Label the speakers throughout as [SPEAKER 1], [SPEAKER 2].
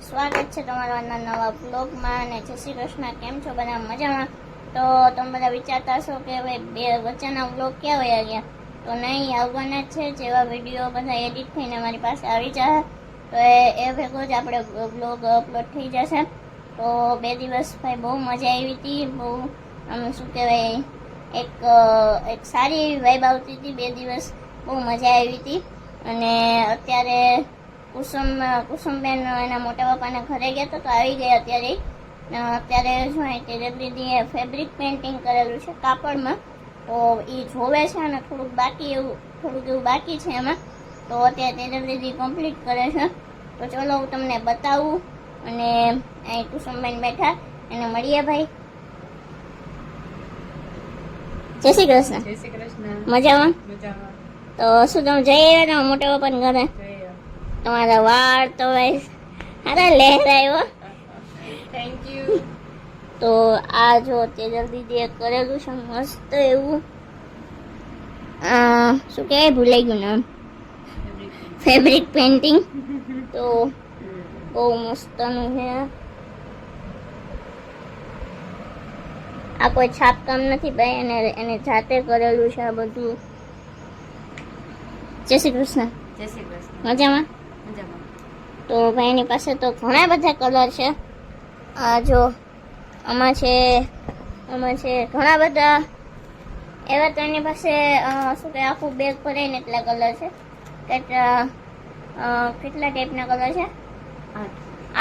[SPEAKER 1] સ્વાગત છે તમારા નવા બ્લોગમાં અને જય શ્રી કૃષ્ણ. કેમ છો બધા? મજામાં? તો તમે બધા વિચારતા હશો કે હવે બે વચ્ચેના બ્લોગ ક્યાં વયા ગયા? તો નહીં, આવવાના જ છે. જેવા વિડીયો બધા એડિટ થઈને અમારી પાસે આવી જાય તો એ ભેગો જ આપણે બ્લોગ અપલોડ થઈ જશે. તો 2 દિવસ ભાઈ બહુ મજા આવી હતી. બહુ શું કહેવાય, એક સારી એવી વાઇબ આવતી હતી. 2 દિવસ બહુ મજા આવી હતી. અને અત્યારે કુસુમબેન એના મોટા બાપાના ઘરે ગયા તો આવી ગયા અત્યારે શું કે દીદીએ ફેબ્રિક પેઇન્ટિંગ કરેલું છે કાપડમાં. તો એ જોવે છે અને થોડુંક એવું બાકી છે એમાં. તો અત્યારે તેજલ દીદી કમ્પ્લીટ કરે છે. તો ચલો હું તમને બતાવું. અને અહીં કુસુમબેન બેઠા, એને મળીએ ભાઈ. જય શ્રી કૃષ્ણ.
[SPEAKER 2] જય શ્રી કૃષ્ણ.
[SPEAKER 1] મજામાં?
[SPEAKER 2] મજામાં.
[SPEAKER 1] તો શું તમે જઈ આવ્યા તમારા મોટા બાપાને ઘરે? તમારા વાળ તો ભાઈ અરે લહેરાયો.
[SPEAKER 2] Thank you.
[SPEAKER 1] તો આ જો તેજલ દીદીએ કરેલું છે મસ્ત એવું, શું કહેવાય, ભૂલાઈ ગયું નામ, ફેબ્રિક પેઇન્ટિંગ. તો બહુ મસ્તનું છે. આ કોઈ છાપકામ નથી ભાઈ, એને જાતે કરેલું છે આ બધું. જય શ્રી કૃષ્ણ.
[SPEAKER 2] જય શ્રી કૃષ્ણ.
[SPEAKER 1] મજામાં?
[SPEAKER 2] મજામાં.
[SPEAKER 1] તો ભાઈની પાસે તો ઘણા બધા કલર છે. આ જો આમાં છે ઘણા બધા એવા. તો એની પાસે શું કે આખું બેગ ભરાઈને એટલા કલર છે. કેટલા ટાઈપના કલર છે?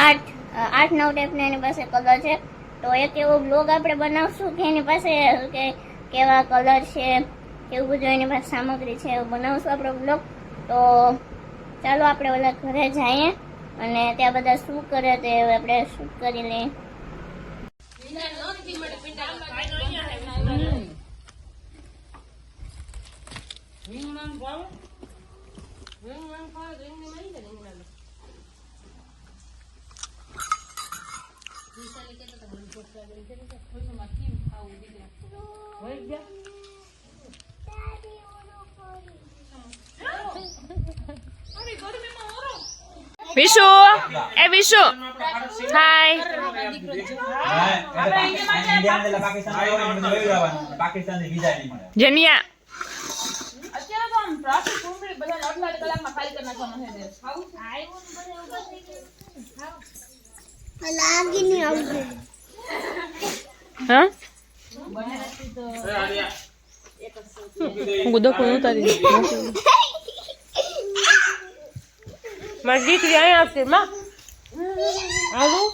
[SPEAKER 1] 8-9 ટાઈપના એની પાસે કલર છે. તો એક એવો બ્લોગ આપણે બનાવશું કે એની પાસે કે કેવા કલર છે, કેવું બધું એની પાસે સામગ્રી છે, એવું બનાવશું આપણો બ્લોગ. તો ચાલો આપણે ઓલા ઘરે જઈએ અને ત્યાં બધા શું કરે તે આપણે શૂટ કરી લઈએ.
[SPEAKER 2] વિશુ, એ વિશુ, હાય. જનિયા હા મારી દીકરી અહીંયા આવશે માં. આવું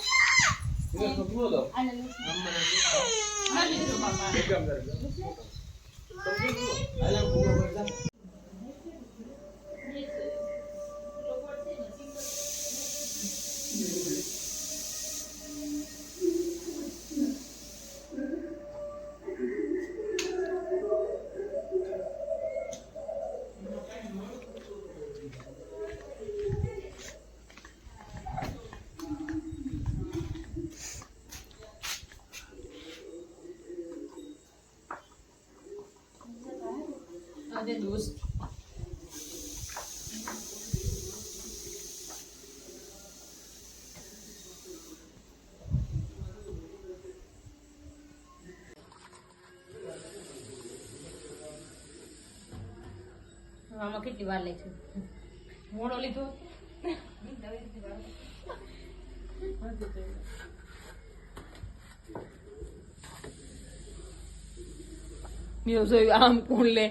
[SPEAKER 2] દોસ્ત આમાં કેટલી વાર લાગશે? મોડો લીધો આમ કોણ લે